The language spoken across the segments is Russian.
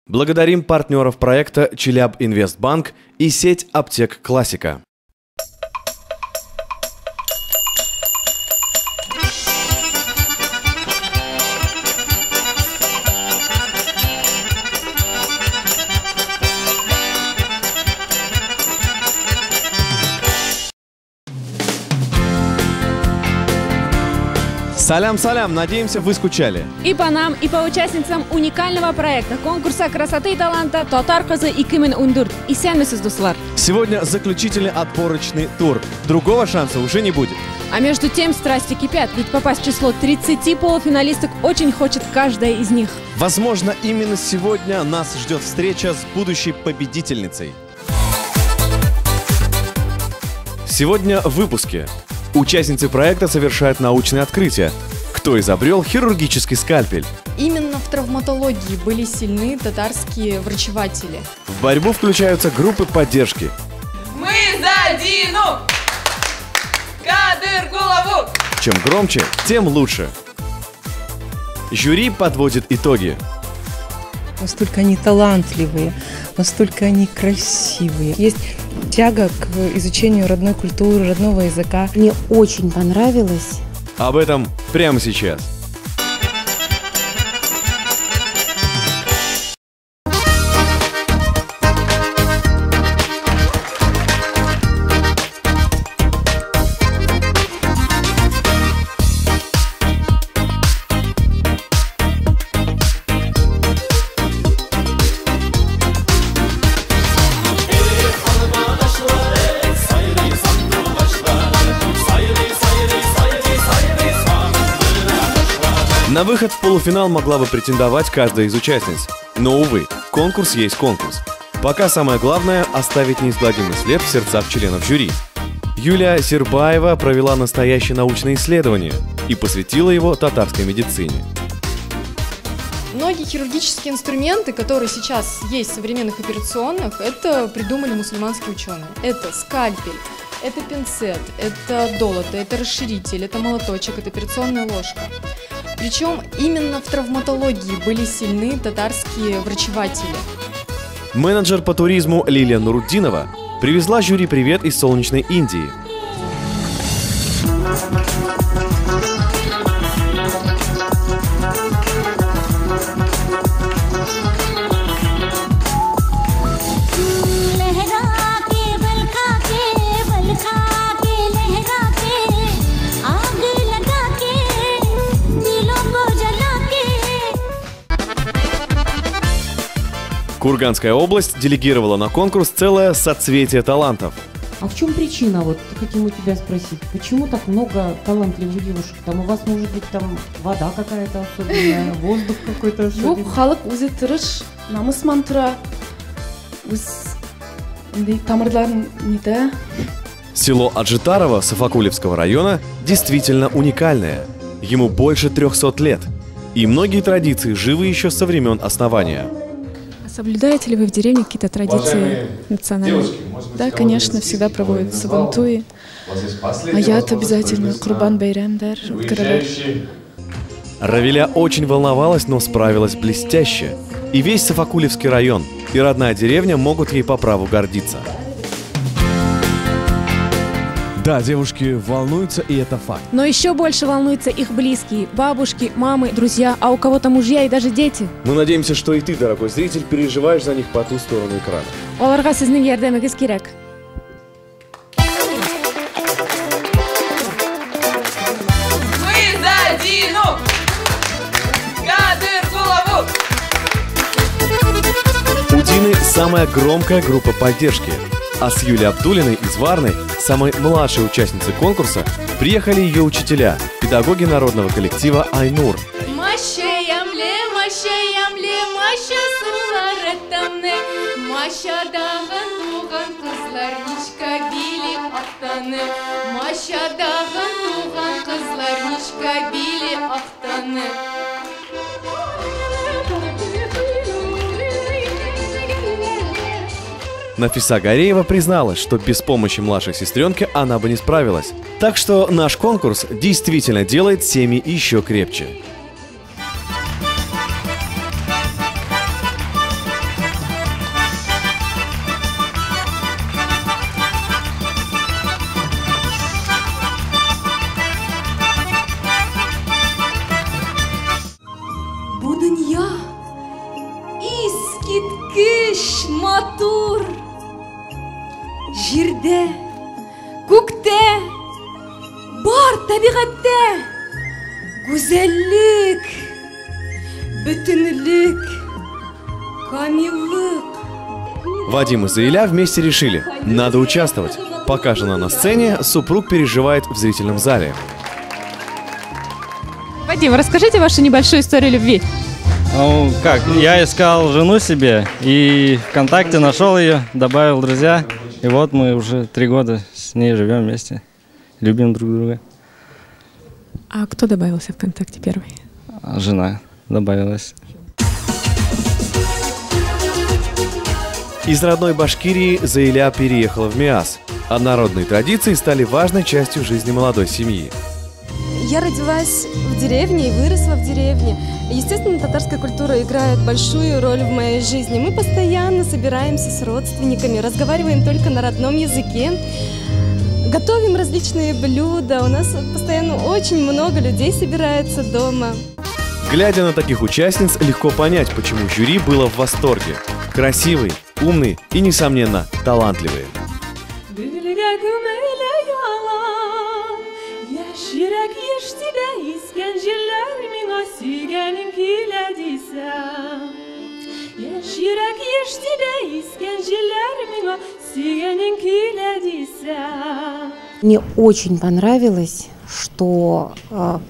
Благодарим партнеров проекта Челябинвестбанк и сеть аптек «Классика». Салям-салям, надеемся, вы скучали. И по нам, и по участницам уникального проекта конкурса красоты и таланта «Татар кызы 2014». И сәлемсез, дуслар. Сегодня заключительный отборочный тур. Другого шанса уже не будет. А между тем страсти кипят, ведь попасть в число 30 полуфиналисток очень хочет каждая из них. Возможно, именно сегодня нас ждет встреча с будущей победительницей. Сегодня в выпуске. Участницы проекта совершают научные открытия. Кто изобрел хирургический скальпель? Именно в травматологии были сильны татарские врачеватели. В борьбу включаются группы поддержки. Мы за Дину! Кадыргулову! Чем громче, тем лучше. Жюри подводит итоги. Настолько они талантливые, настолько они красивые. Есть тяга к изучению родной культуры, родного языка. Мне очень понравилось. Об этом прямо сейчас. На выход в полуфинал могла бы претендовать каждая из участниц. Но, увы, конкурс есть конкурс. Пока самое главное – оставить неизгладимый след в сердцах членов жюри. Юлия Сербаева провела настоящее научное исследование и посвятила его татарской медицине. Многие хирургические инструменты, которые сейчас есть в современных операционных, это придумали мусульманские ученые. Это скальпель, это пинцет, это долото, это расширитель, это молоточек, это операционная ложка. Причем именно в травматологии были сильны татарские врачеватели. Менеджер по туризму Лилия Нуруддинова привезла жюри привет из солнечной Индии. Курганская область делегировала на конкурс целое соцветие талантов. А в чем причина, вот хотим у тебя спросить, почему так много талантливых девушек? Там у вас может быть там вода какая-то особенная, воздух какой-то особенный? Жоқ, халық өзі тырыш, намыс мантыра, өз тамырларын неді. Село Аджитарово Сафакулевского района действительно уникальное. Ему больше 300 лет. И многие традиции живы еще со времен основания. Соблюдаете ли вы в деревне какие-то традиции национальные? Да, конечно, всегда проводят сабантуи. Аят обязательно, Курбан Байрамдар, Карабар. Равиля очень волновалась, но справилась блестяще. И весь Сафакулевский район, и родная деревня могут ей по праву гордиться. Да, девушки волнуются, и это факт. Но еще больше волнуются их близкие, бабушки, мамы, друзья, а у кого-то мужья и даже дети. Мы надеемся, что и ты, дорогой зритель, переживаешь за них по ту сторону экрана. Оларга сезнең ярдәмегез кирәк. Мы за Дину! Кадыргулову! У Дины самая громкая группа поддержки. А с Юлией Абдулиной из Варны, самой младшей участницей конкурса, приехали ее учителя, педагоги народного коллектива «Айнур». Нафиса Гареева призналась, что без помощи младшей сестренки она бы не справилась. Так что наш конкурс действительно делает семьи еще крепче. Искиткиш матур. Жирде, күкте, бар табигатте. Güzellik, bütünlük, камиллык. Вадим и Заиля вместе решили, надо участвовать. Пока жена на сцене, супруг переживает в зрительном зале. Вадим, расскажите вашу небольшую историю любви. Ну, как, я искал жену себе, и ВКонтакте нашел ее, добавил друзья. И вот мы уже 3 года с ней живем вместе, любим друг друга. А кто добавился ВКонтакте первый? Жена добавилась. Из родной Башкирии Заиля переехала в Миас, а народные традиции стали важной частью жизни молодой семьи. Я родилась в деревне и выросла в деревне. Естественно, татарская культура играет большую роль в моей жизни. Мы постоянно собираемся с родственниками, разговариваем только на родном языке, готовим различные блюда. У нас постоянно очень много людей собирается дома. Глядя на таких участниц, легко понять, почему жюри было в восторге. Красивые, умные и, несомненно, талантливые. Мне очень понравилось, что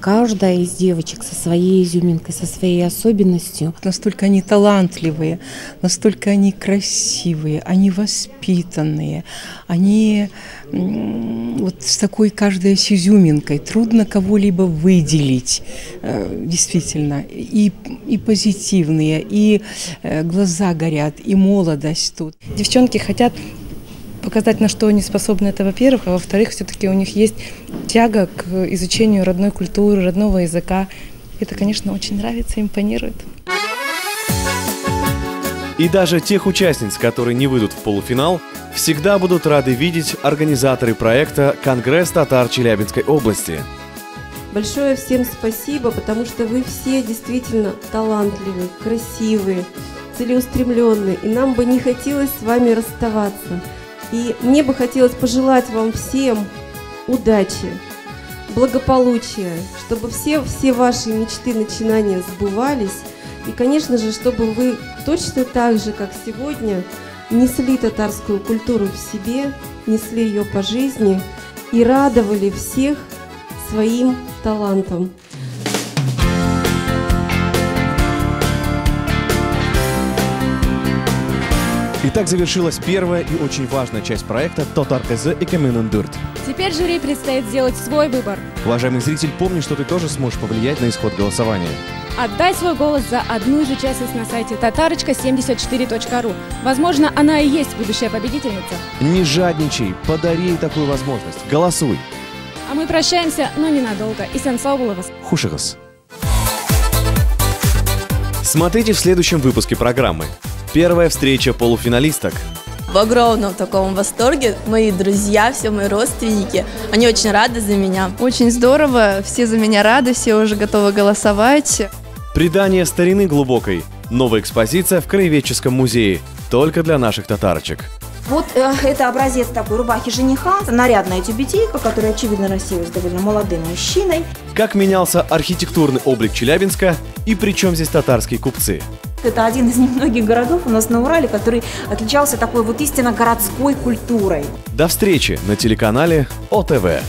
каждая из девочек со своей изюминкой, со своей особенностью. Настолько они талантливые, настолько они красивые, они воспитанные, они вот с такой каждой с изюминкой. Трудно кого-либо выделить, действительно. И позитивные, и глаза горят, и молодость тут. Девчонки хотят показать, на что они способны, это во-первых, а во-вторых, все-таки у них есть тяга к изучению родной культуры, родного языка. Это, конечно, очень нравится, импонирует. И даже тех участниц, которые не выйдут в полуфинал, всегда будут рады видеть организаторы проекта «Конгресс татар Челябинской области». Большое всем спасибо, потому что вы все действительно талантливые, красивые, целеустремленные, и нам бы не хотелось с вами расставаться. И мне бы хотелось пожелать вам всем удачи, благополучия, чтобы все ваши мечты, начинания сбывались. И, конечно же, чтобы вы точно так же, как сегодня, несли татарскую культуру в себе, несли ее по жизни и радовали всех своим талантом. Итак, завершилась первая и очень важная часть проекта «Тотар Казы и Камин Ундурт». Теперь жюри предстоит сделать свой выбор. Уважаемый зритель, помни, что ты тоже сможешь повлиять на исход голосования. Отдай свой голос за одну из участниц на сайте tatarочка74.ru. Возможно, она и есть будущая победительница. Не жадничай, подари ей такую возможность. Голосуй. А мы прощаемся, но ненадолго. И сенсау было вас. Хушигас. Смотрите в следующем выпуске программы. Первая встреча полуфиналисток. В огромном таком восторге. Мои друзья, все мои родственники, они очень рады за меня. Очень здорово, все за меня рады, все уже готовы голосовать. Предание старины глубокой. Новая экспозиция в Краеведческом музее. Только для наших татарочек. Вот это образец такой рубахи жениха, нарядная тюбетейка, которая, очевидно, носилась довольно молодым мужчиной. Как менялся архитектурный облик Челябинска и при чем здесь татарские купцы? Это один из немногих городов у нас на Урале, который отличался такой вот истинно городской культурой. До встречи на телеканале ОТВ.